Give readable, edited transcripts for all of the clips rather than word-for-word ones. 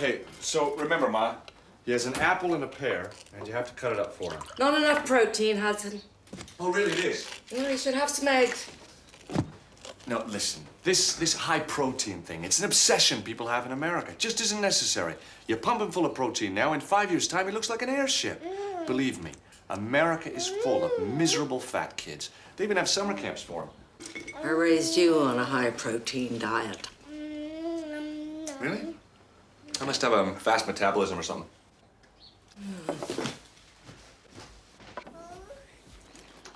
Okay, so remember, Ma, he has an apple and a pear, and you have to cut it up for him. Not enough protein, Hudson. Oh, really, it is? Well, he should have some eggs. No, listen. This high-protein thing, it's an obsession people have in America. It just isn't necessary. You pump him full of protein now, in 5 years' time, he looks like an airship. Believe me, America is full of miserable fat kids. They even have summer camps for them. I raised you on a high-protein diet. Really? I must have a fast metabolism or something.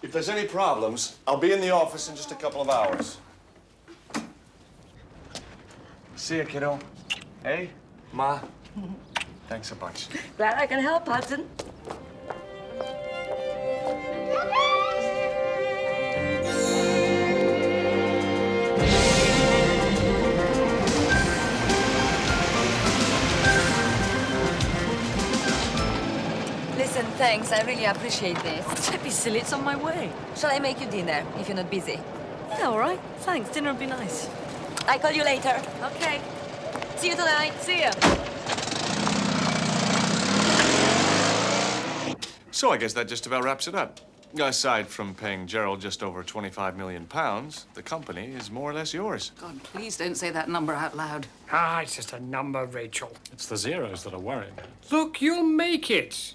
If there's any problems, I'll be in the office in just a couple of hours. See ya, kiddo. Hey, Ma. Thanks a bunch. Glad I can help, Hudson. Listen, thanks. I really appreciate this. Don't be silly, it's on my way. Shall I make you dinner if you're not busy? Yeah, all right. Thanks, dinner would be nice. I call you later. Okay. See you tonight. See ya. So I guess that just about wraps it up. Aside from paying Gerald just over £25 million, the company is more or less yours. God, please don't say that number out loud. Ah, it's just a number, Rachel. It's the zeros that are worrying. Look, you'll make it.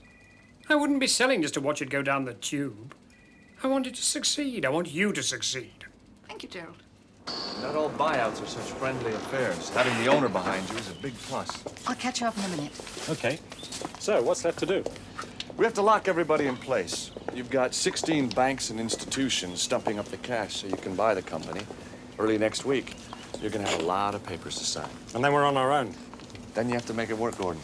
I wouldn't be selling just to watch it go down the tube. I want it to succeed. I want you to succeed. Thank you, Gerald. Not all buyouts are such friendly affairs. Having the owner behind you is a big plus. I'll catch you up in a minute. Okay. So, what's left to do? We have to lock everybody in place. You've got 16 banks and institutions stumping up the cash so you can buy the company. Early next week, you're gonna have a lot of papers to sign. And then we're on our own. Then you have to make it work, Gordon.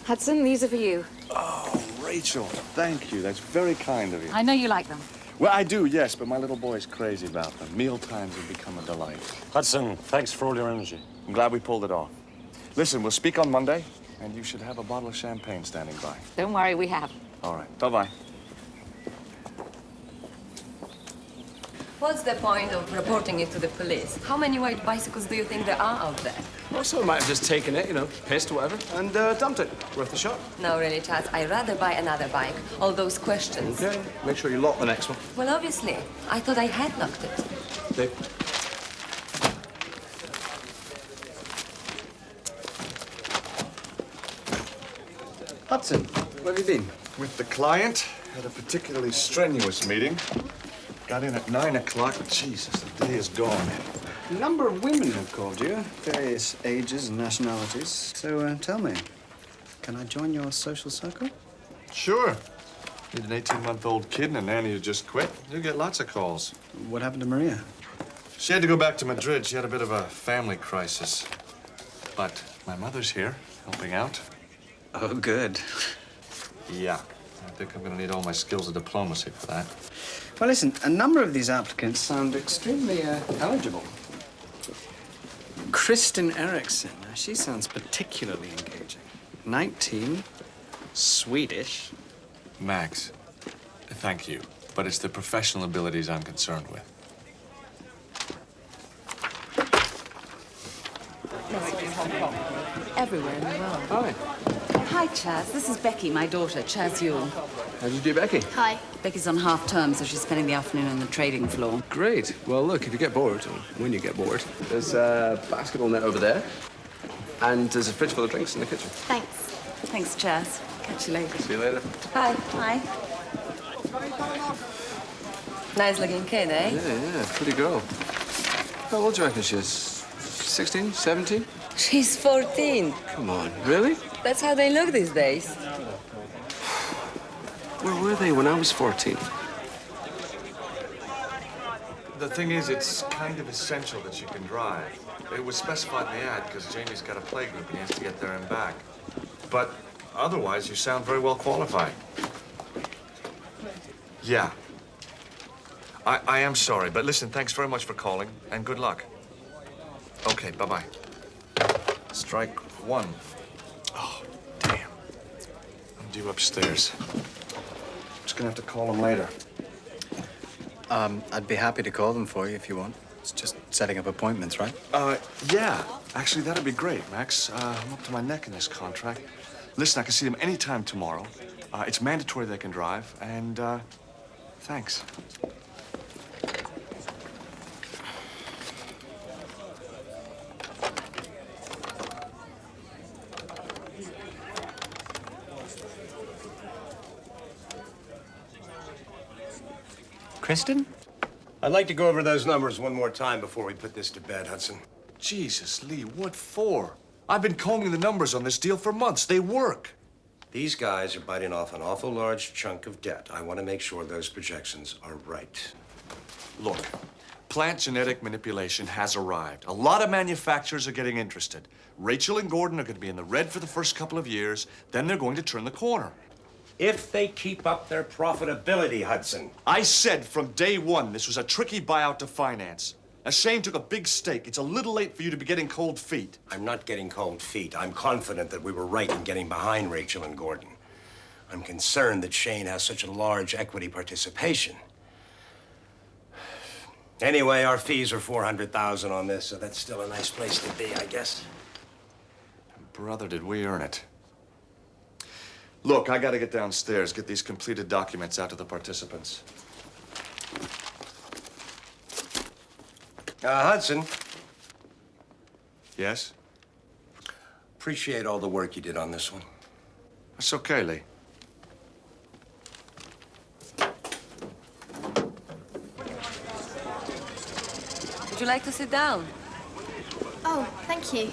Hudson, these are for you. Oh, Rachel, thank you. That's very kind of you. I know you like them. Well, I do, yes, but my little boy's crazy about them. Meal times have become a delight. Hudson, thanks for all your energy. I'm glad we pulled it off. Listen, we'll speak on Monday, and you should have a bottle of champagne standing by. Don't worry, we have. All right, bye-bye. What's the point of reporting it to the police? How many white bicycles do you think there are out there? Well, someone might have just taken it, you know, pissed or whatever, and dumped it. Worth a shot. No, really, Chaz. I'd rather buy another bike. All those questions. Okay, make sure you lock the next one. Well, obviously. I thought I had locked it. Dave. Hudson, where have you been? With the client, had a particularly strenuous meeting. Got in at 9 o'clock, but Jesus, the day is gone. A number of women have called you, various ages and nationalities. So tell me, can I join your social circle? Sure. Need an 18-month-old kid and a nanny who just quit. You get lots of calls. What happened to Maria? She had to go back to Madrid. She had a bit of a family crisis. But my mother's here, helping out. Oh, good. Yeah. I think I'm gonna need all my skills of diplomacy for that. Well, listen, a number of these applicants sound extremely eligible. Kristen Eriksson, now she sounds particularly engaging. 19, Swedish. Max, thank you, but it's the professional abilities I'm concerned with. Everywhere in the world. Hi. Hi, Chaz. This is Becky, my daughter, Chaz Yule. How did you do, Becky? Hi. Becky's on half term, so she's spending the afternoon on the trading floor. Great. Well, look, if you get bored, or when you get bored, there's a basketball net over there, and there's a fridge full of drinks in the kitchen. Thanks. Thanks, Chaz. Catch you later. See you later. Hi. Hi. Nice looking kid, eh? Yeah, pretty girl. How old do you reckon she is? 16, 17? She's 14. Come on, really? That's how they look these days. Where were they when I was 14? The thing is, it's kind of essential that you can drive. It was specified in the ad because Jamie's got a playgroup and he has to get there and back. But otherwise, you sound very well qualified. Yeah. I am sorry, but listen, thanks very much for calling, and good luck. Okay, bye-bye. Strike one. Oh, damn. I'm due upstairs. Just gonna have to call him later. I'd be happy to call them for you if you want. It's just setting up appointments, right? Yeah. Actually, that'd be great, Max. I'm up to my neck in this contract. Listen, I can see them anytime tomorrow. It's mandatory they can drive, and thanks. Kristen? I'd like to go over those numbers one more time before we put this to bed, Hudson. Jesus, Lee, what for? I've been combing the numbers on this deal for months. They work. These guys are biting off an awful large chunk of debt. I want to make sure those projections are right. Look, plant genetic manipulation has arrived. A lot of manufacturers are getting interested. Rachel and Gordon are going to be in the red for the first couple of years. Then they're going to turn the corner. If they keep up their profitability, Hudson. I said from day one this was a tricky buyout to finance. Now, Shane took a big stake. It's a little late for you to be getting cold feet. I'm not getting cold feet. I'm confident that we were right in getting behind Rachel and Gordon. I'm concerned that Shane has such a large equity participation. Anyway, our fees are $400,000 on this, so that's still a nice place to be, I guess. Brother, did we earn it. Look, I gotta get downstairs, get these completed documents out to the participants. Hudson. Yes? Appreciate all the work you did on this one. That's okay, Lee. Would you like to sit down? Oh, thank you.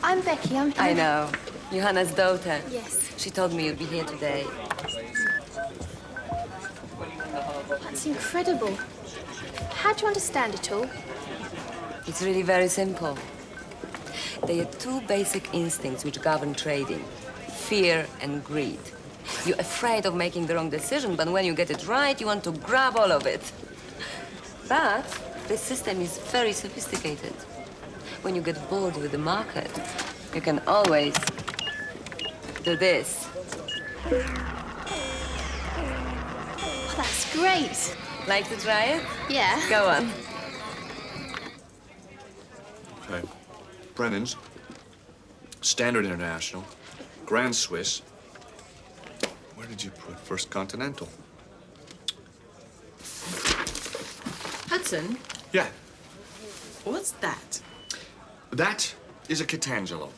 I'm Becky. I'm I know. Johanna's daughter. Yes. She told me you'd be here today. That's incredible. How do you understand it all? It's really very simple. There are two basic instincts which govern trading: fear and greed. You're afraid of making the wrong decision, but when you get it right, you want to grab all of it. But this system is very sophisticated. When you get bored with the market, you can always do this. Oh, that's great. Like to try it? Yeah. Go on. Okay. Brennan's, Standard International, Grand Swiss. Where did you put First Continental? Hudson, Yeah, what's that? that is a Catangelo.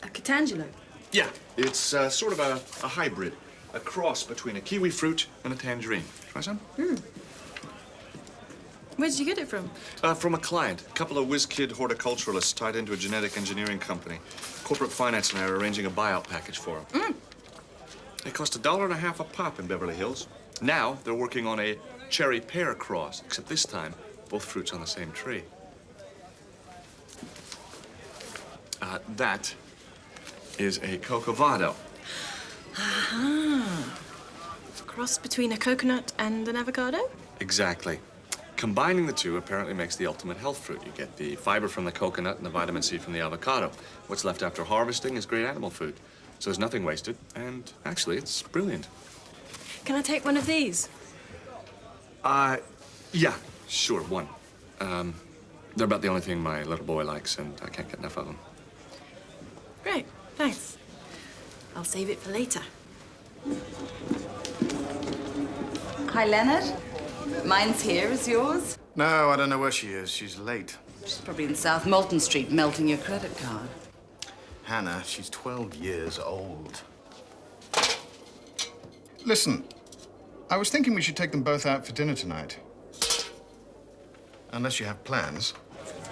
A Catangelo? Yeah, it's sort of a hybrid, a cross between a kiwi fruit and a tangerine. Try some? Where did you get it from? From a client, a couple of whiz-kid horticulturalists tied into a genetic engineering company. Corporate finance and I are arranging a buyout package for them. They cost $1.50 a pop in Beverly Hills. Now they're working on a cherry pear cross, except this time both fruits on the same tree. That is a Cocovado. Ah. Cross between a coconut and an avocado? Exactly. Combining the two apparently makes the ultimate health fruit. You get the fiber from the coconut and the vitamin C from the avocado. What's left after harvesting is great animal food. So there's nothing wasted, and actually, it's brilliant. Can I take one of these? Yeah, sure, one. They're about the only thing my little boy likes, and I can't get enough of them. Great, thanks. I'll save it for later. Hi, Leonard. Mine's here. Is yours? No, I don't know where she is. She's late. She's probably in South Molton Street melting your credit card. Hannah, she's 12 years old. Listen, I was thinking we should take them both out for dinner tonight. Unless you have plans.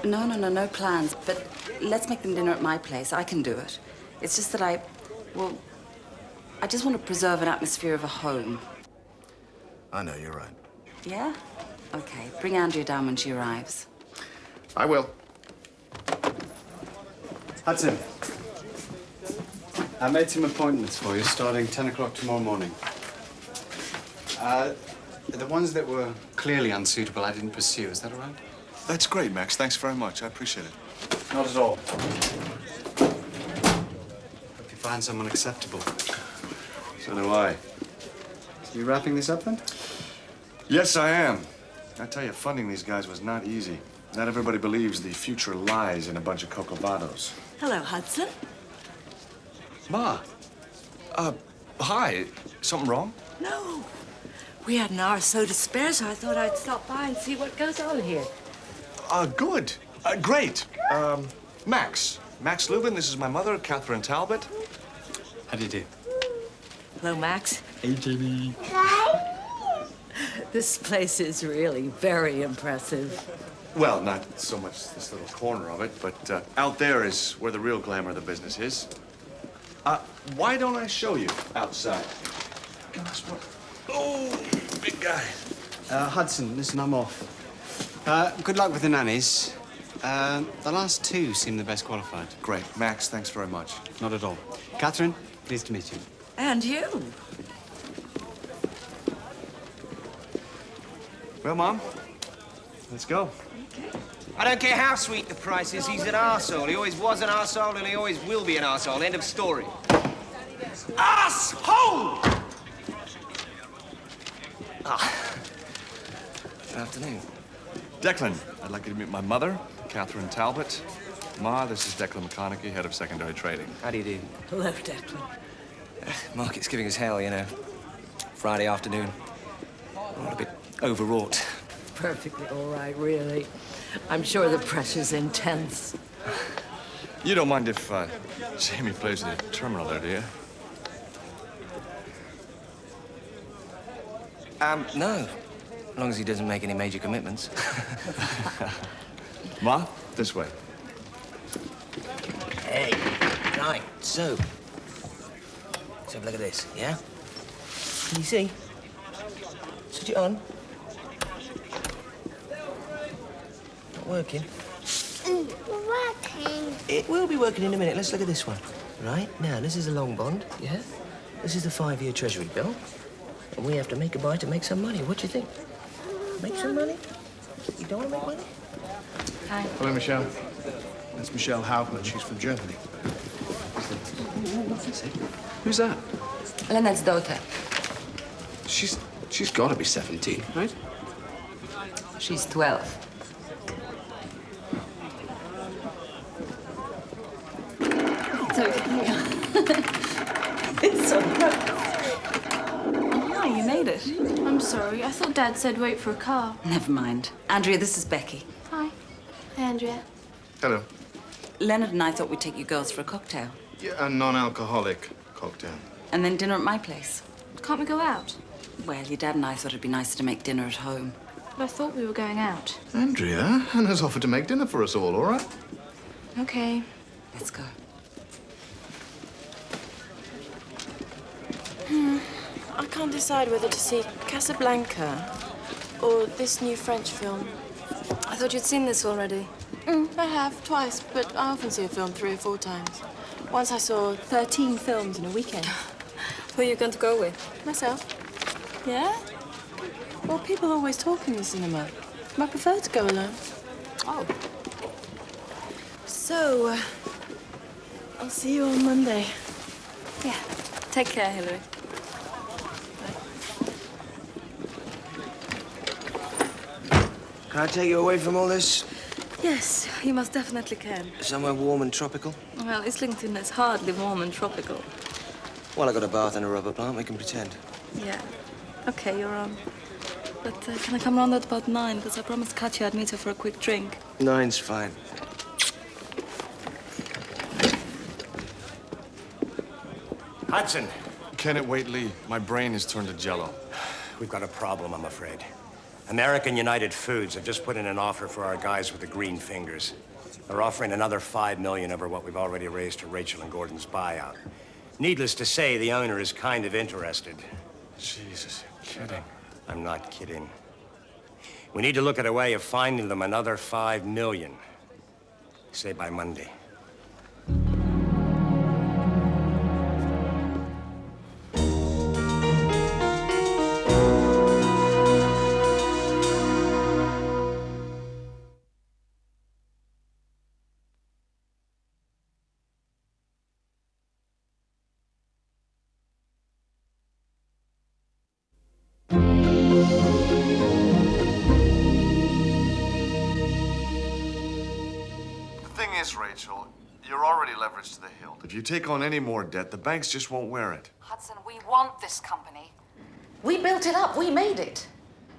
No plans. But let's make them dinner at my place. I can do it. It's just that I just want to preserve an atmosphere of a home. I know, you're right. Yeah? Okay. Bring Andrea down when she arrives. I will. Hudson, I made some appointments for you starting 10 o'clock tomorrow morning. The ones that were clearly unsuitable, I didn't pursue. Is that all right? That's great, Max. Thanks very much. I appreciate it. Not at all. Hope you find someone acceptable. So do I. So you wrapping this up then? Yes, I am. I tell you, funding these guys was not easy. Not everybody believes the future lies in a bunch of Cocovados. Hello, Hudson. Ma. Hi. Something wrong? No. We had an hour or so to spare, so I thought I'd stop by and see what goes on here. Good. Great. Max. Max Lubin, this is my mother, Catherine Talbot. How do you do? Hello, Max. Hey, Jamie. This place is really very impressive. Well, not so much this little corner of it, but out there is where the real glamour of the business is. Why don't I show you outside? Gosh, what? Oh, big guy. Hudson, listen, I'm off. Good luck with the nannies. The last two seem the best qualified. Great. Max, thanks very much. Not at all. Catherine, pleased to meet you. And you. Well, Mom, let's go. I don't care how sweet the price is, he's an arsehole. He always was an arsehole and he always will be an arsehole. End of story. Asshole! Good afternoon. Declan, I'd like you to meet my mother, Catherine Talbot. Ma, this is Declan McConaughey, head of secondary trading. How do you do? Hello, Declan. Market's giving us hell, you know. Friday afternoon. I'm a bit overwrought. Perfectly all right, really. I'm sure the pressure's intense. You don't mind if Jamie plays the terminal there, do you? No. As long as he doesn't make any major commitments. Ma, this way. Hey, right, so. Let's have a look at this, yeah? Can you see? Switch it on. Not working. Working. It will be working in a minute. Let's look at this one. Right, now, this is a long bond, yeah? This is the 5-year Treasury bill. And we have to make a buy to make some money. What do you think? Make some money? You don't want to make money? Hi. Hello, Michelle. That's Michelle Hauptmann. She's from Germany. Who's that? Leonard's daughter. She's got to be 17, right? She's 12. It's all right. Oh, hi, you made it. I'm sorry. I thought Dad said wait for a car. Never mind. Andrea, this is Becky. Hi. Hi, Andrea. Hello. Leonard and I thought we'd take you girls for a cocktail. Yeah, a non-alcoholic cocktail. And then dinner at my place. Can't we go out? Well, your dad and I thought it'd be nicer to make dinner at home. But I thought we were going out. Andrea, Hannah's offered to make dinner for us all right? Okay. Let's go. I can't decide whether to see Casablanca or this new French film. I thought you'd seen this already. I have, twice, but I often see a film 3 or 4 times. Once I saw 13 films in a weekend. Who are you going to go with? Myself. Yeah? Well, people always talk in the cinema. I prefer to go alone. Oh. So, I'll see you on Monday. Yeah. Take care, Hillary. Can I take you away from all this? Yes, you most definitely can. Somewhere warm and tropical? Well, Islington is hardly warm and tropical. Well, I got a bath and a rubber plant. We can pretend. Yeah. Okay, you're on. But can I come round at about 9? Because I promised Katya I'd meet her for a quick drink. 9's fine. Hudson. Kenneth Waitley, my brain has turned to jello. We've got a problem, I'm afraid. American United Foods have just put in an offer for our guys with the green fingers. They're offering another $5 million over what we've already raised to Rachel and Gordon's buyout. Needless to say, the owner is kind of interested. Jesus, you're kidding. I'm not kidding. We need to look at a way of finding them another $5 million. Say by Monday. is, Rachel, you're already leveraged to the hilt. If you take on any more debt, the banks just won't wear it. Hudson, we want this company. We built it up. We made it.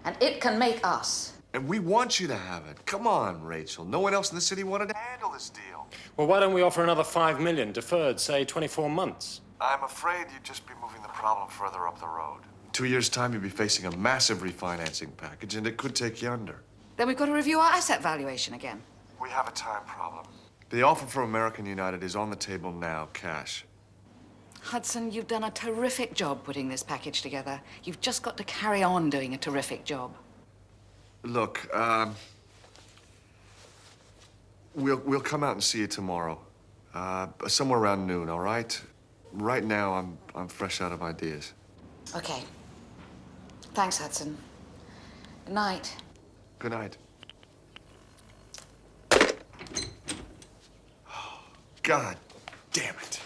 And it can make us. And we want you to have it. Come on, Rachel. No one else in the city wanted to handle this deal. Well, why don't we offer another 5 million, deferred, say, 24 months? I'm afraid you'd just be moving the problem further up the road. 2 years' time, you'd be facing a massive refinancing package, and it could take you under. Then we've got to review our asset valuation again. We have a time problem. The offer from American United is on the table now, cash. Hudson, you've done a terrific job putting this package together. You've just got to carry on doing a terrific job. Look, we'll come out and see you tomorrow, somewhere around noon. All right? Right now, I'm fresh out of ideas. Okay. Thanks, Hudson. Good night. Good night. God damn it.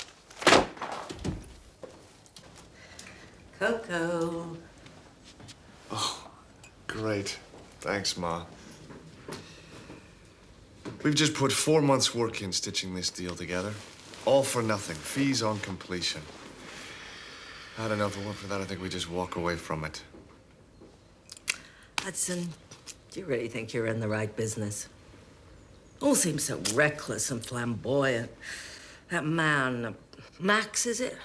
Coco. Oh, great. Thanks, Ma. We've just put 4 months' work in stitching this deal together. All for nothing. Fees on completion. I don't know, if it weren't for that, I think we'd just walk away from it. Hudson, do you really think you're in the right business? All seems so reckless and flamboyant. That man, Max, is it?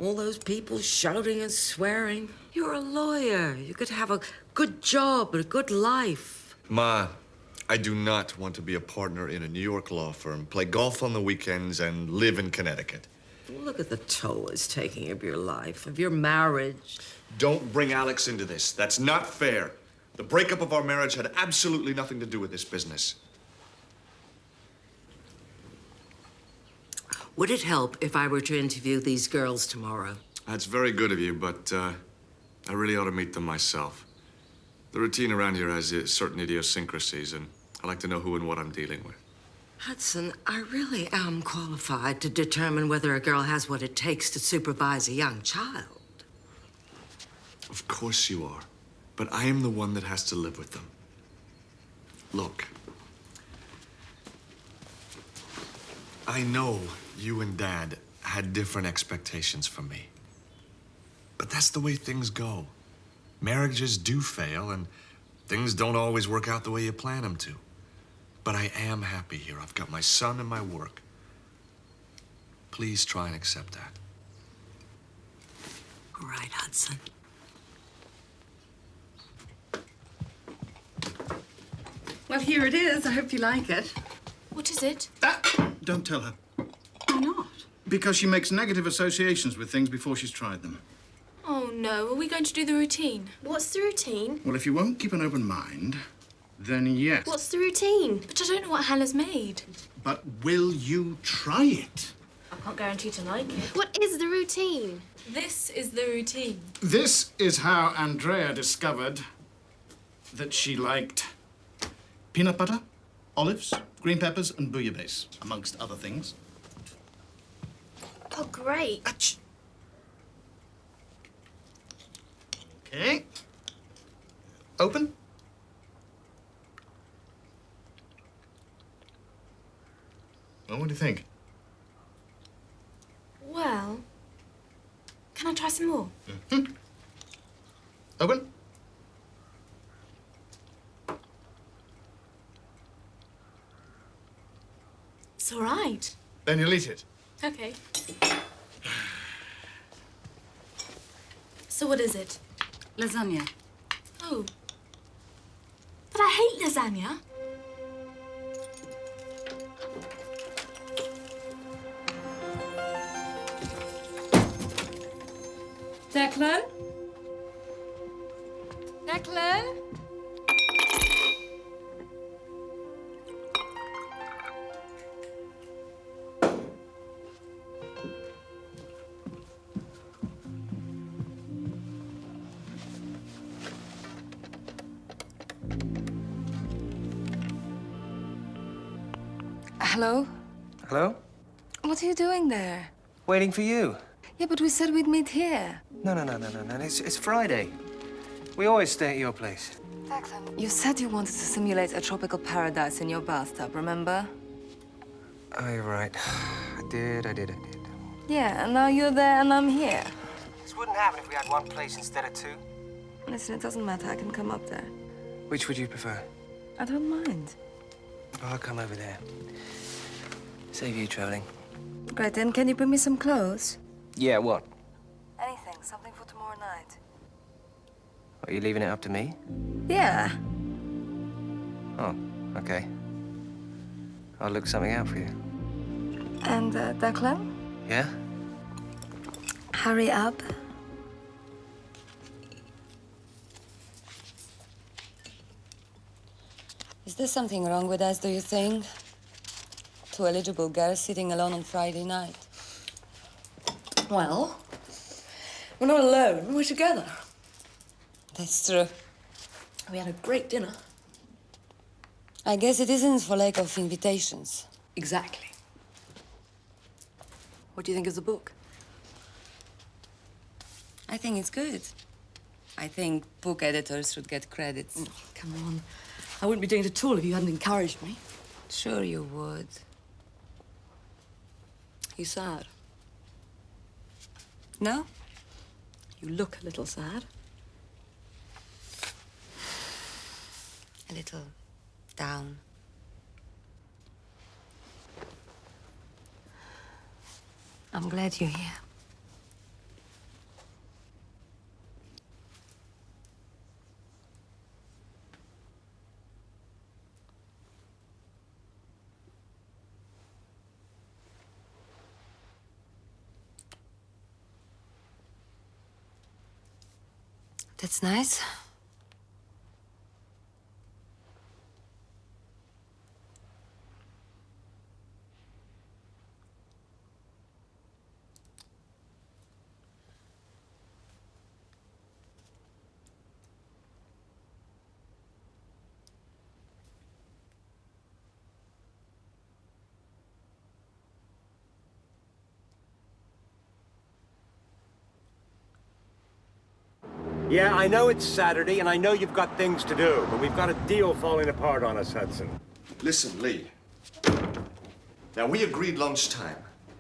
All those people shouting and swearing. You're a lawyer. You could have a good job and a good life. Ma, I do not want to be a partner in a New York law firm, play golf on the weekends, and live in Connecticut. Look at the toll it's taking of your life, of your marriage. Don't bring Alex into this. That's not fair. The breakup of our marriage had absolutely nothing to do with this business. Would it help if I were to interview these girls tomorrow? That's very good of you, but I really ought to meet them myself. The routine around here has certain idiosyncrasies, and I like to know who and what I'm dealing with. Hudson, I really am qualified to determine whether a girl has what it takes to supervise a young child. Of course you are, but I am the one that has to live with them. Look, I know you and Dad had different expectations from me. But that's the way things go. Marriages do fail, and things don't always work out the way you plan them to. But I am happy here. I've got my son and my work. Please try and accept that. All right, Hudson. Well, here it is. I hope you like it. What is it? Don't tell her. Why not? Because she makes negative associations with things before she's tried them. Oh, no. Are we going to do the routine? What's the routine? Well, if you won't keep an open mind, then yes. What's the routine? But I don't know what Hannah's made. But will you try it? I can't guarantee to like it. What is the routine? This is the routine. This is how Andrea discovered that she liked peanut butter, olives, green peppers, and bouillabaisse, amongst other things. Oh, great. Okay. Open. Well, what do you think? Well, can I try some more? Mm-hmm. Open. It's all right. Then you'll eat it. Okay. So what is it? Lasagna. Oh. But I hate lasagna. Declan? Declan? Hello? Hello? What are you doing there? Waiting for you. Yeah, but we said we'd meet here. No. It's Friday. We always stay at your place. You said you wanted to simulate a tropical paradise in your bathtub, remember? Oh, you're right. I did. Yeah, and now you're there and I'm here. This wouldn't happen if we had one place instead of two. Listen, it doesn't matter. I can come up there. Which would you prefer? I don't mind. Oh, I'll come over there. Save you traveling. Great, then can you bring me some clothes? Yeah, what? Anything. Something for tomorrow night. Are you leaving it up to me? Yeah. Oh, okay. I'll look something out for you. And Declan? Yeah? Hurry up. Is there something wrong with us, do you think? Two eligible girls sitting alone on Friday night. Well, we're not alone. We're together. That's true. We had a great dinner. I guess it isn't for lack of invitations. Exactly. What do you think of the book? I think it's good. I think book editors should get credits. Oh, come on. I wouldn't be doing it at all if you hadn't encouraged me. Sure you would. You sad? No? You look a little sad. A little down. I'm glad you're here. That's nice. Yeah, I know it's Saturday, and I know you've got things to do, but we've got a deal falling apart on us, Hudson. Listen, Lee. Now, we agreed lunchtime.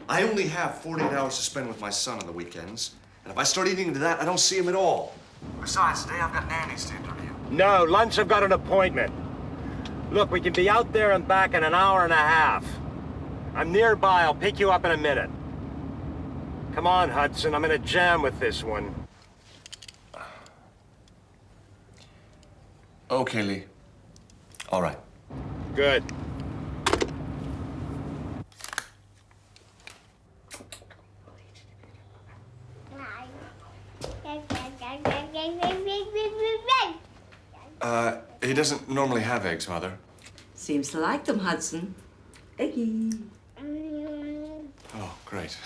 I only have 48 hours to spend with my son on the weekends. And if I start eating into that, I don't see him at all. Besides, today I've got nannies to interview. No, lunch, I've got an appointment. Look, we can be out there and back in an hour and a half. I'm nearby. I'll pick you up in a minute. Come on, Hudson. I'm in a jam with this one. Okay, Lee. All right. Good. He doesn't normally have eggs, Mother. Seems to like them, Hudson. Eggy. Oh, great.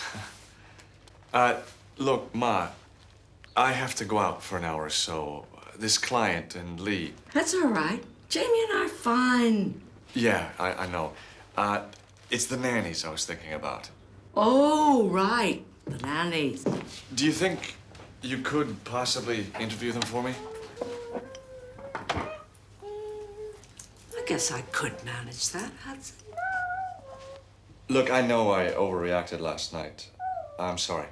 Look, Ma, I have to go out for an hour or so. This client and Lee. That's all right. Jamie and I are fine. Yeah, I know. It's the nannies I was thinking about. Oh, right. The nannies. Do you think you could possibly interview them for me? I guess I could manage that, Hudson. Look, I know I overreacted last night. I'm sorry.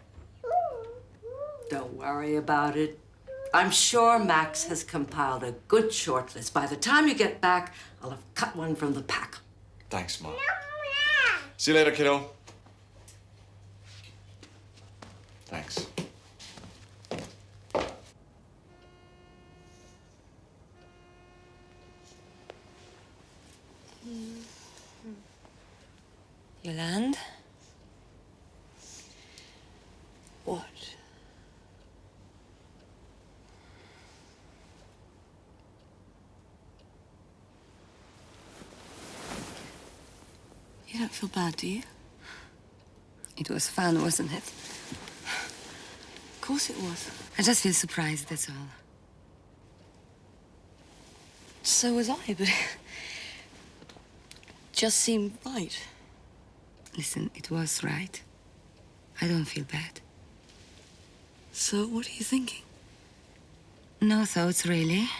Don't worry about it. I'm sure Max has compiled a good shortlist. By the time you get back, I'll have cut one from the pack. Thanks, Mom. See you later, kiddo. Thanks. Yolande? What? You don't feel bad, do you? It was fun, wasn't it? Of course it was. I just feel surprised, that's all. So was I, but it just seemed right. Listen, it was right. I don't feel bad. So what are you thinking? No thoughts, really.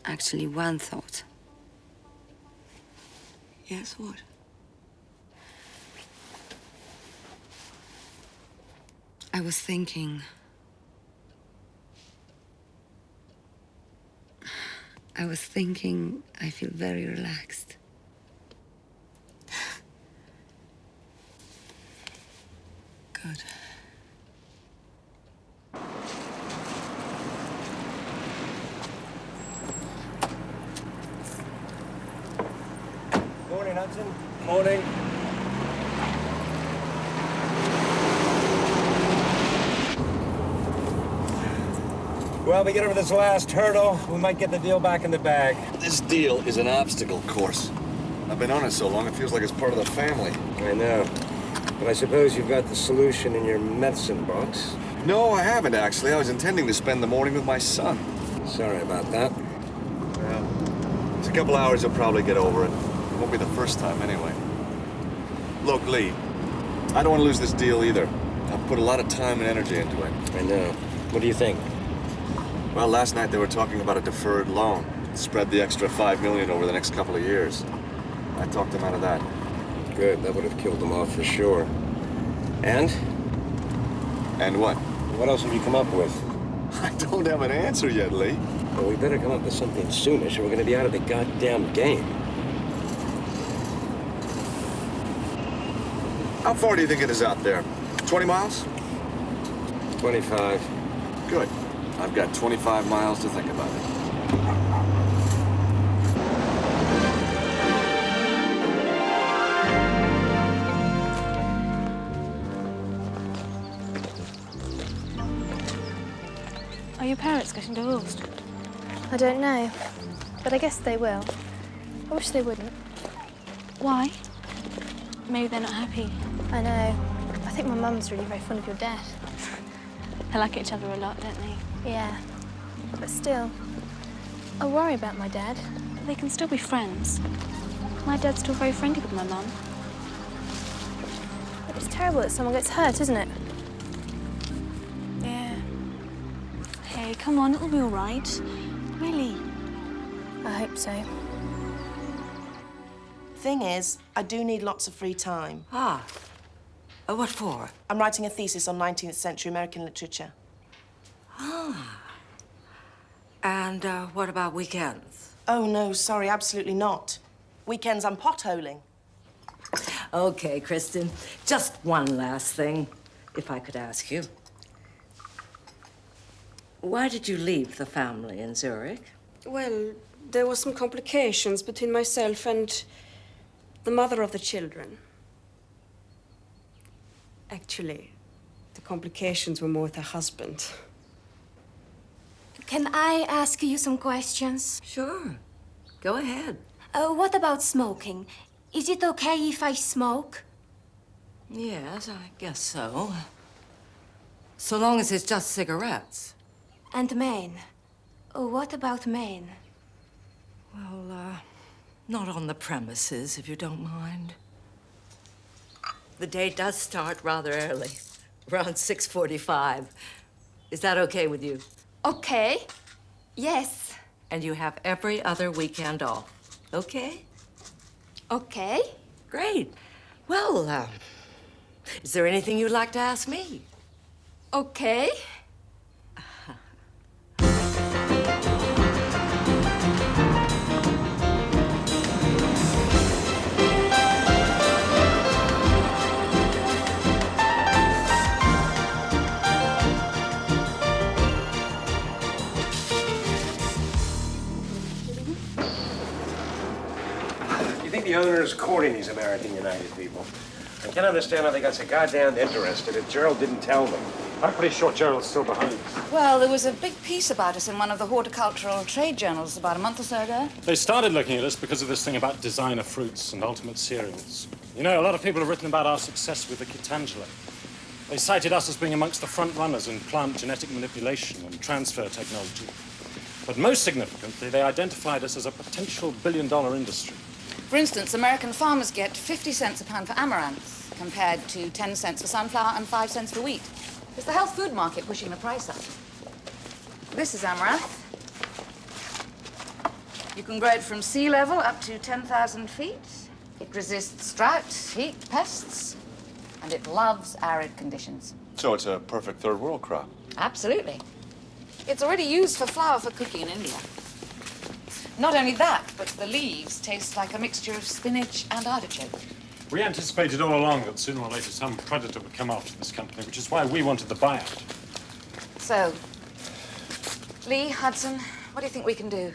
Actually, one thought. Yes, what? I was thinking. I feel very relaxed. Good. Morning, Hudson. Morning. Well, we get over this last hurdle, we might get the deal back in the bag. This deal is an obstacle course. I've been on it so long, it feels like it's part of the family. I know. But I suppose you've got the solution in your medicine box. No, I haven't, actually. I was intending to spend the morning with my son. Sorry about that. Well, it's a couple hours, he'll probably get over it. It won't be the first time, anyway. Look, Lee, I don't want to lose this deal either. I've put a lot of time and energy into it. I know. What do you think? Well, last night they were talking about a deferred loan. Spread the extra $5 million over the next couple of years. I talked them out of that. Good. That would have killed them off for sure. And? And what? What else have you come up with? I don't have an answer yet, Lee. Well, we better come up with something soonish or we're going to be out of the goddamn game. How far do you think it is out there? 20 miles? 25. Good. I've got 25 miles to think about it. Are your parents getting divorced? I don't know, but I guess they will. I wish they wouldn't. Why? Maybe they're not happy. I know. I think my mum's really very fond of your dad. They like each other a lot, don't they? Yeah, but still, I worry about my dad. They can still be friends. My dad's still very friendly with my mum. But it's terrible that someone gets hurt, isn't it? Yeah. Hey, come on, it'll be all right. Really. I hope so. Thing is, I do need lots of free time. Ah. What for? I'm writing a thesis on 19th century American literature. Ah. And what about weekends? Oh, no, sorry, absolutely not. Weekends, I'm potholing. Okay, Kristen, just one last thing, if I could ask you. Why did you leave the family in Zurich? Well, there were some complications between myself and the mother of the children. Actually, the complications were more with her husband. Can I ask you some questions? Sure. Go ahead. What about smoking? Is it okay if I smoke? Yes, I guess so. So long as it's just cigarettes. And men? What about men? Well, not on the premises, if you don't mind. The day does start rather early, around 6:45. Is that okay with you? Okay. Yes. And you have every other weekend off, okay? Okay. Great. Well, is there anything you'd like to ask me? Okay. You think the owner is courting these American United people? I can't understand how they got so goddamn interested if Gerald didn't tell them. I'm pretty sure Gerald's still behind. Well, there was a big piece about us in one of the horticultural trade journals about a month or so ago. They started looking at us because of this thing about designer fruits and ultimate cereals. You know, a lot of people have written about our success with the Kitangelo. They cited us as being amongst the front runners in plant genetic manipulation and transfer technology. But most significantly, they identified us as a potential billion-dollar industry. For instance, American farmers get 50 cents a pound for amaranth, compared to 10 cents for sunflower and 5 cents for wheat. It's the health food market pushing the price up. This is amaranth. You can grow it from sea level up to 10,000 feet. It resists drought, heat, pests, and it loves arid conditions. So it's a perfect third world crop. Absolutely. It's already used for flour for cooking in India. Not only that, but the leaves taste like a mixture of spinach and artichoke. We anticipated all along that sooner or later some predator would come after this company, which is why we wanted the buyout. So, Lee, Hudson, what do you think we can do?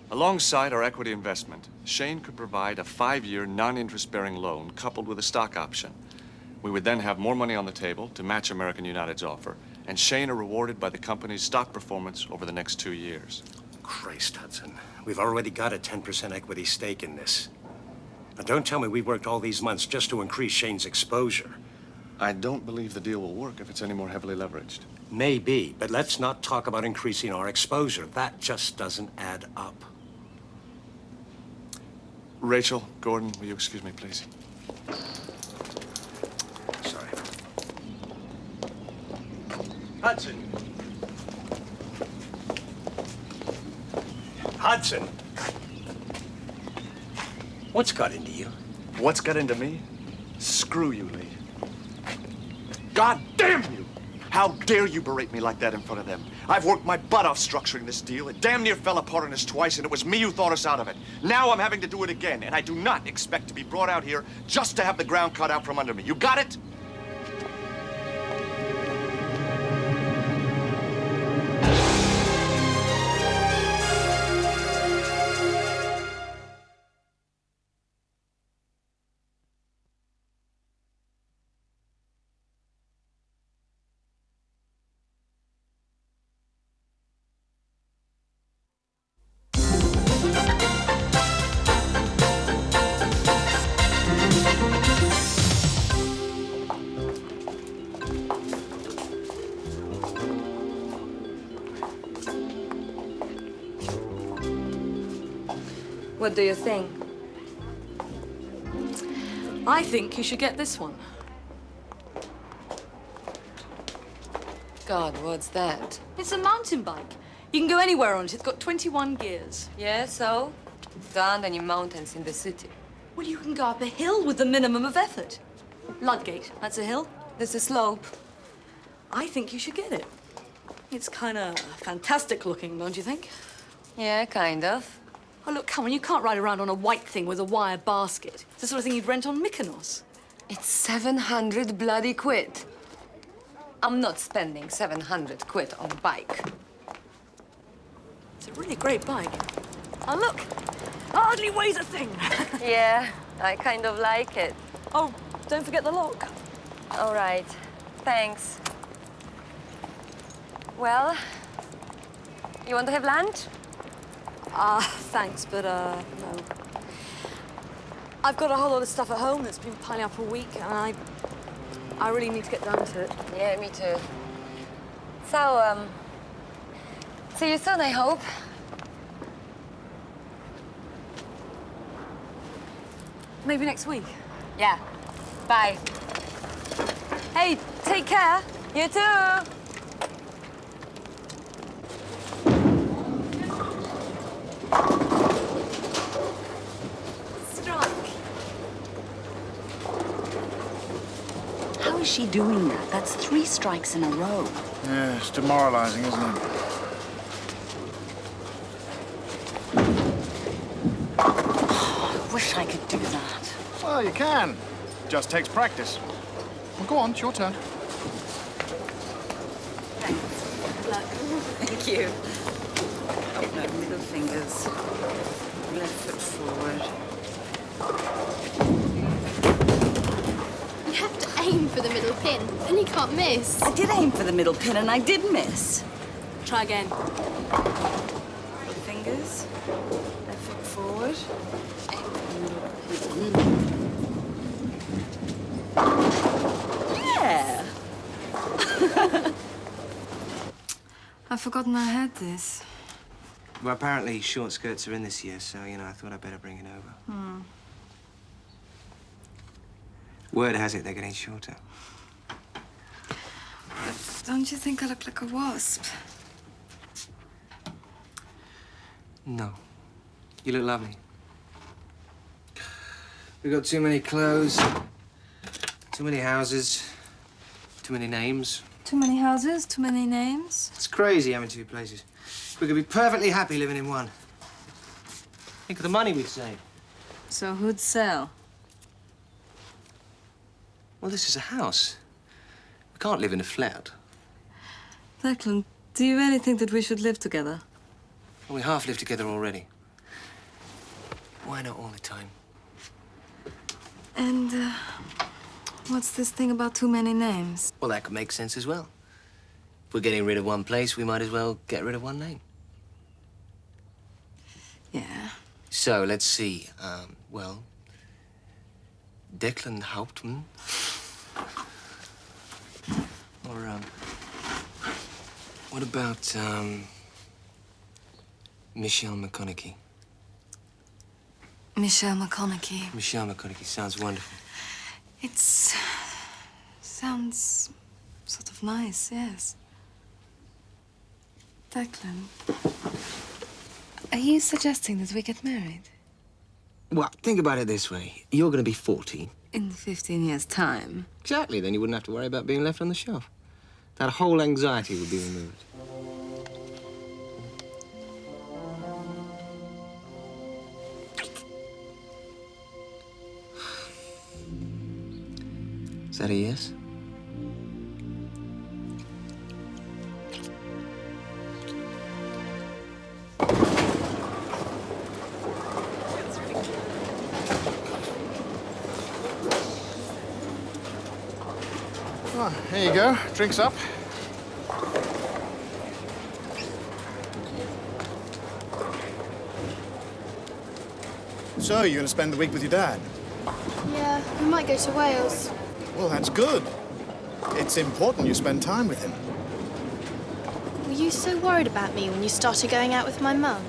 Alongside our equity investment, Shane could provide a 5-year non-interest-bearing loan coupled with a stock option. We would then have more money on the table to match American United's offer, and Shane are rewarded by the company's stock performance over the next 2 years. Christ, Hudson. We've already got a 10% equity stake in this. Now, don't tell me we worked all these months just to increase Shane's exposure. I don't believe the deal will work if it's any more heavily leveraged. Maybe, but let's not talk about increasing our exposure. That just doesn't add up. Rachel, Gordon, will you excuse me, please? Sorry. Hudson. Hudson. What's got into you? What's got into me? Screw you, Lee. God damn you! How dare you berate me like that in front of them? I've worked my butt off structuring this deal. It damn near fell apart on us twice, and it was me who thought us out of it. Now I'm having to do it again, and I do not expect to be brought out here just to have the ground cut out from under me. You got it? What do you think? I think you should get this one. God, what's that? It's a mountain bike. You can go anywhere on it. It's got 21 gears. Yeah, so? There aren't any mountains in the city. Well, you can go up a hill with the minimum of effort. Ludgate, that's a hill. There's a slope. I think you should get it. It's kind of fantastic looking, don't you think? Yeah, kind of. Oh, look, come on, you can't ride around on a white thing with a wire basket. It's the sort of thing you'd rent on Mykonos. It's 700 bloody quid. I'm not spending 700 quid on a bike. It's a really great bike. Oh, look, hardly weighs a thing. Yeah, I kind of like it. Oh, don't forget the lock. All right, thanks. Well, you want to have lunch? Thanks, but, no. I've got a whole lot of stuff at home that's been piling up all week, and I really need to get down to it. Yeah, me too. So, see you soon, I hope. Maybe next week. Yeah. Bye. Hey, take care. You too. How is she doing that? That's 3 strikes in a row. Yeah, it's demoralizing, isn't it? I wish I could do that. Well, you can. Just takes practice. Well, go on, it's your turn. Thank you. Oh, no, middle fingers. Left foot forward. You have to aim for the middle pin, then you can't miss. I did aim for the middle pin, and I did miss. Try again. Middle fingers. Left foot forward. Yeah. I've forgotten I had this. Well, apparently short skirts are in this year, so, you know, I thought I'd better bring it over. Word has it they're getting shorter. But don't you think I look like a wasp? No. You look lovely. We've got too many clothes, too many houses, too many names. Too many houses, too many names. It's crazy having two places. We could be perfectly happy living in one. Think of the money we'd save. So who'd sell? Well, this is a house. We can't live in a flat. Declan, do you really think that we should live together? Well, we half live together already. Why not all the time? And, what's this thing about too many names? Well, that could make sense as well. If we're getting rid of one place, we might as well get rid of one name. Yeah. So, let's see. Well, Declan Hauptmann. Or, what about, Michelle McConaughey? Michelle McConaughey. Michelle McConaughey sounds wonderful. Sounds sort of nice, yes. Declan, are you suggesting that we get married? Well, think about it this way. You're going to be 40. In 15 years' time. Exactly. Then you wouldn't have to worry about being left on the shelf. That whole anxiety would be removed. Is that a yes? Oh, here you go. Drinks up. So, you're going to spend the week with your dad? Yeah, we might go to Wales. Well, that's good. It's important you spend time with him. Were you so worried about me when you started going out with my mum?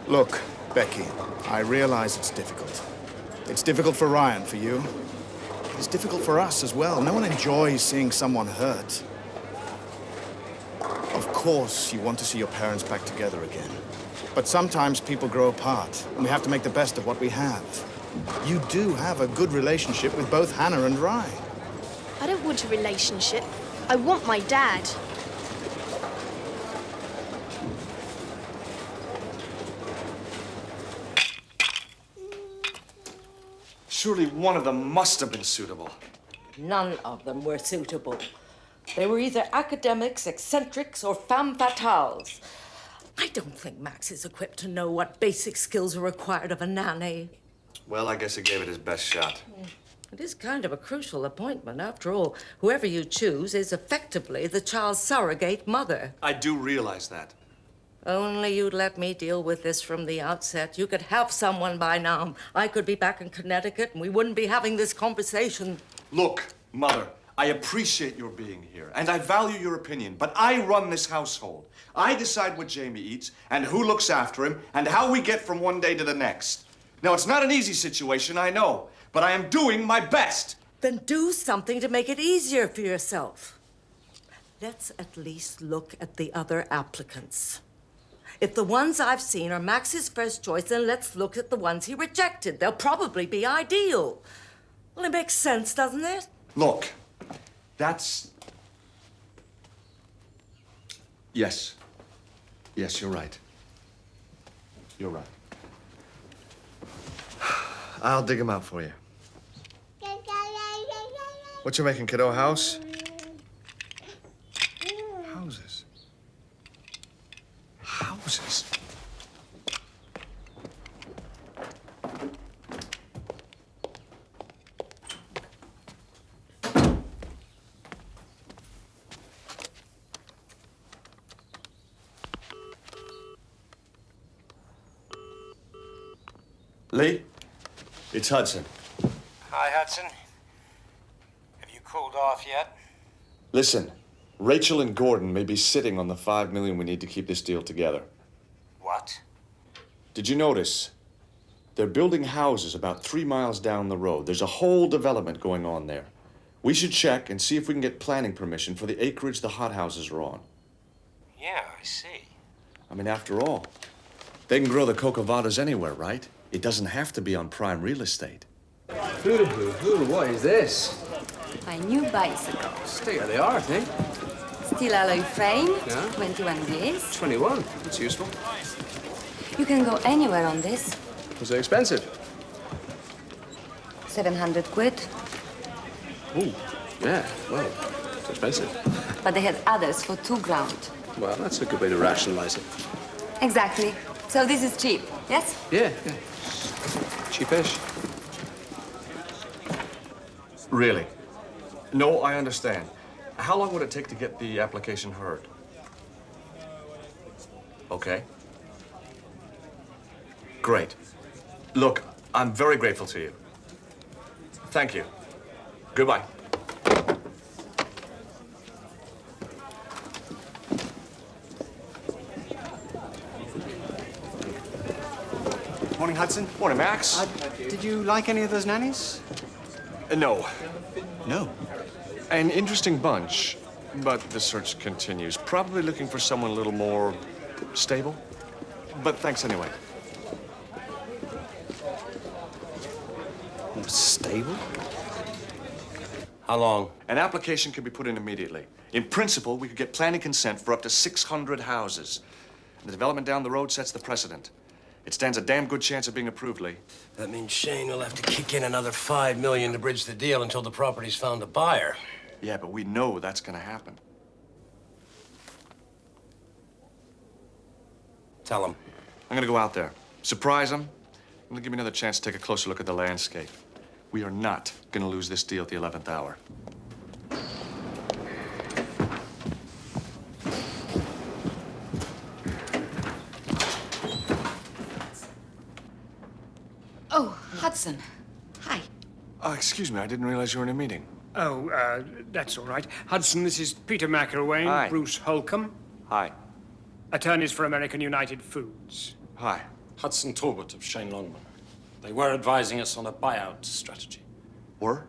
Look, Becky, I realize it's difficult. It's difficult for Ryan, for you. It's difficult for us as well. No one enjoys seeing someone hurt. Of course, you want to see your parents back together again. But sometimes people grow apart, and we have to make the best of what we have. You do have a good relationship with both Hannah and Ryan. I don't want a relationship. I want my dad. Surely one of them must have been suitable. None of them were suitable. They were either academics, eccentrics, or femme fatales. I don't think Max is equipped to know what basic skills are required of a nanny. Well, I guess he gave it his best shot. It is kind of a crucial appointment. After all, whoever you choose is effectively the child's surrogate mother. I do realize that. Only you'd let me deal with this from the outset. You could have someone by now. I could be back in Connecticut, and we wouldn't be having this conversation. Look, Mother, I appreciate your being here, and I value your opinion, but I run this household. I decide what Jamie eats, and who looks after him, and how we get from one day to the next. Now, it's not an easy situation, I know, but I am doing my best. Then do something to make it easier for yourself. Let's at least look at the other applicants. If the ones I've seen are Max's first choice, then let's look at the ones he rejected. They'll probably be ideal. Well, it makes sense, doesn't it? Look, that's... Yes. Yes, you're right. You're right. I'll dig them out for you. What you making, kiddo? House? Houses? Houses? Lee? It's Hudson. Hi, Hudson. Have you cooled off yet? Listen, Rachel and Gordon may be sitting on the $5 million we need to keep this deal together. What? Did you notice? They're building houses about 3 miles down the road. There's a whole development going on there. We should check and see if we can get planning permission for the acreage the hothouses are on. Yeah, I see. I mean, after all, They can grow the cocavadas anywhere, right? It doesn't have to be on prime real estate. Hoo-hoo-hoo, what is this? My new bicycle. There they are, I think. Steel alloy frame, Yeah. 21 gears. 21. That's useful. You can go anywhere on this. Was it expensive? 700 quid. Ooh, yeah, well, it's expensive. But they had others for 2 grand. Well, that's a good way to rationalize it. Exactly. So this is cheap, yes? Yeah. Cheapish. Really? No, I understand. How long would it take to get the application heard? Okay. Great. Look, I'm very grateful to you. Thank you. Goodbye. Morning, Hudson. Morning, Max. Did you like any of those nannies? No. No. An interesting bunch, but the search continues. Probably looking for someone a little more stable. But thanks anyway. Stable? How long? An application can be put in immediately. In principle, we could get planning consent for up to 600 houses. The development down the road sets the precedent. It stands a damn good chance of being approved, Lee. That means Shane will have to kick in another $5 million to bridge the deal until the property's found a buyer. Yeah, but we know that's gonna happen. Tell him. I'm gonna go out there, surprise him, and they'll give me another chance to take a closer look at the landscape. We are not gonna lose this deal at the 11th hour. Oh, Hudson. Hi. Excuse me, I didn't realize you were in a meeting. Oh, that's all right. Hudson, this is Peter McIlwain, Hi. Bruce Holcomb, Hi. attorneys for American United Foods. Hi. Hudson Talbot of Shane Longman. They were advising us on a buyout strategy. Were?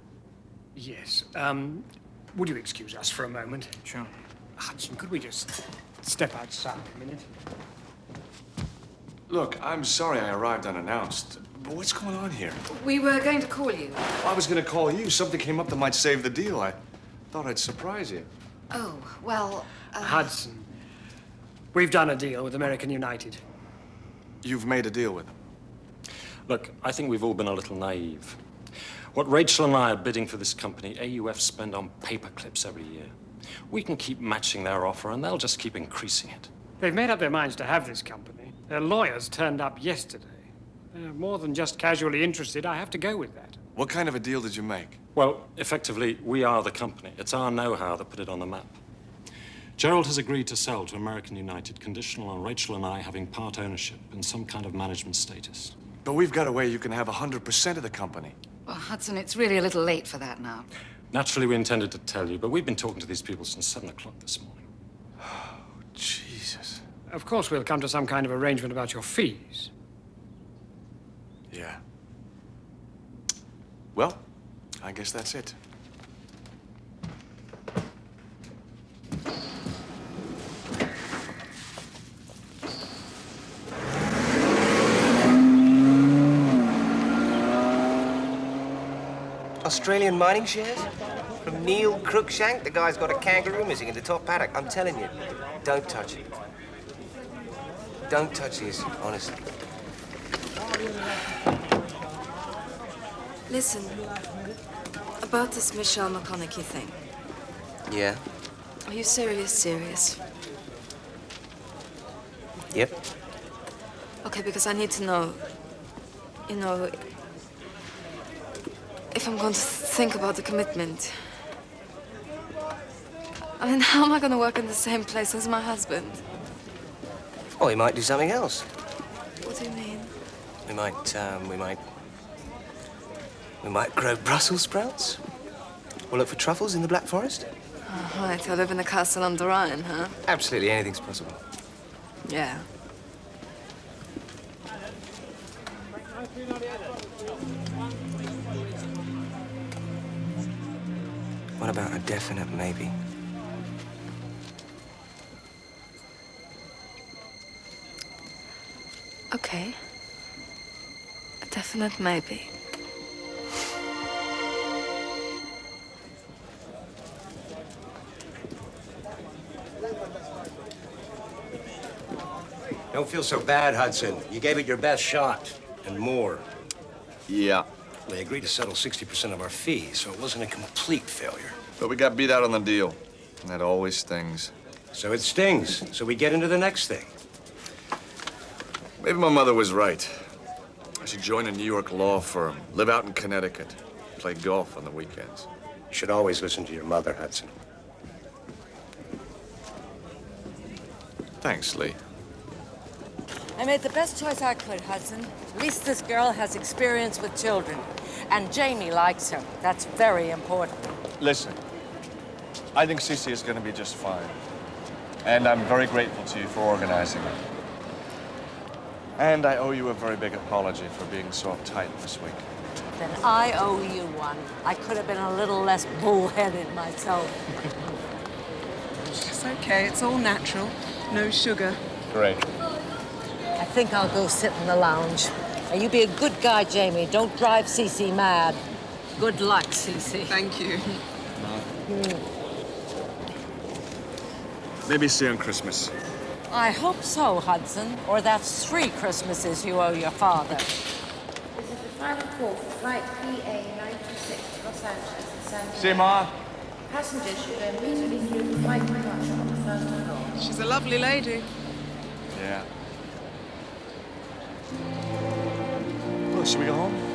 Yes. Would you excuse us for a moment? Sure. Hudson, could we just step outside a minute? Look, I'm sorry I arrived unannounced, but what's going on here? We were going to call you. I was gonna call you. Something came up that might save the deal. I thought I'd surprise you. Oh, well, Hudson, we've done a deal with American United. You've made a deal with them? Look, I think we've all been a little naive. What Rachel and I are bidding for this company, AUF spend on paper clips every year. We can keep matching their offer, and they'll just keep increasing it. They've made up their minds to have this company. Their lawyers turned up yesterday. They're more than just casually interested. I have to go with that. What kind of a deal did you make? Well, effectively, we are the company. It's our know-how that put it on the map. Gerald has agreed to sell to American United, conditional on Rachel and I having part ownership and some kind of management status. But we've got a way you can have 100% of the company. well, Hudson, it's really a little late for that now. Naturally, we intended to tell you, but we've been talking to these people since 7 o'clock this morning. Jesus. Of course, we'll come to some kind of arrangement about your fees. Yeah. Well, I guess that's it. Australian mining shares? From Neil Cruikshank? The guy's got a kangaroo missing in the top paddock. I'm telling you, don't touch it. Don't touch this, honestly. Listen, about this Michelle McConaughey thing. Yeah? Are you serious? Yep. Okay, because I need to know, you know, if I'm going to think about the commitment. I mean, how am I going to work in the same place as my husband? Oh, he might do something else. What do you mean? We might grow Brussels sprouts. Or look for truffles in the Black Forest. Oh, right, I live in a castle on the Rhine, huh? Absolutely, anything's possible. Yeah. What about a definite maybe? Okay. A definite maybe. Don't feel so bad, Hudson. You gave it your best shot, and more. Yeah. They agreed to settle 60% of our fees, so it wasn't a complete failure. But we got beat out on the deal, and that always stings. So it stings. So we get into the next thing. Maybe my mother was right. I should join a New York law firm, live out in Connecticut, play golf on the weekends. You should always listen to your mother, Hudson. Thanks, Lee. I made the best choice I could, Hudson. At least this girl has experience with children. And Jamie likes her. That's very important. Listen, I think Cece is going to be just fine. And I'm very grateful to you for organizing it. And I owe you a very big apology for being so uptight this week. Then I owe you one. I could have been a little less bullheaded myself. It's okay, it's all natural. No sugar. Great. I think I'll go sit in the lounge. Now, you be a good guy, Jamie. Don't drive Cece mad. Good luck, Cece. Thank you. Maybe see you on Christmas. I hope so, Hudson. Or that's 3 Christmases you owe your father. This is the final call for flight PA96 to Los Angeles and San Diego. See you, Ma. Passengers should immediately view the flight departure on the first floor. She's a lovely lady. Yeah. Well, should we go home?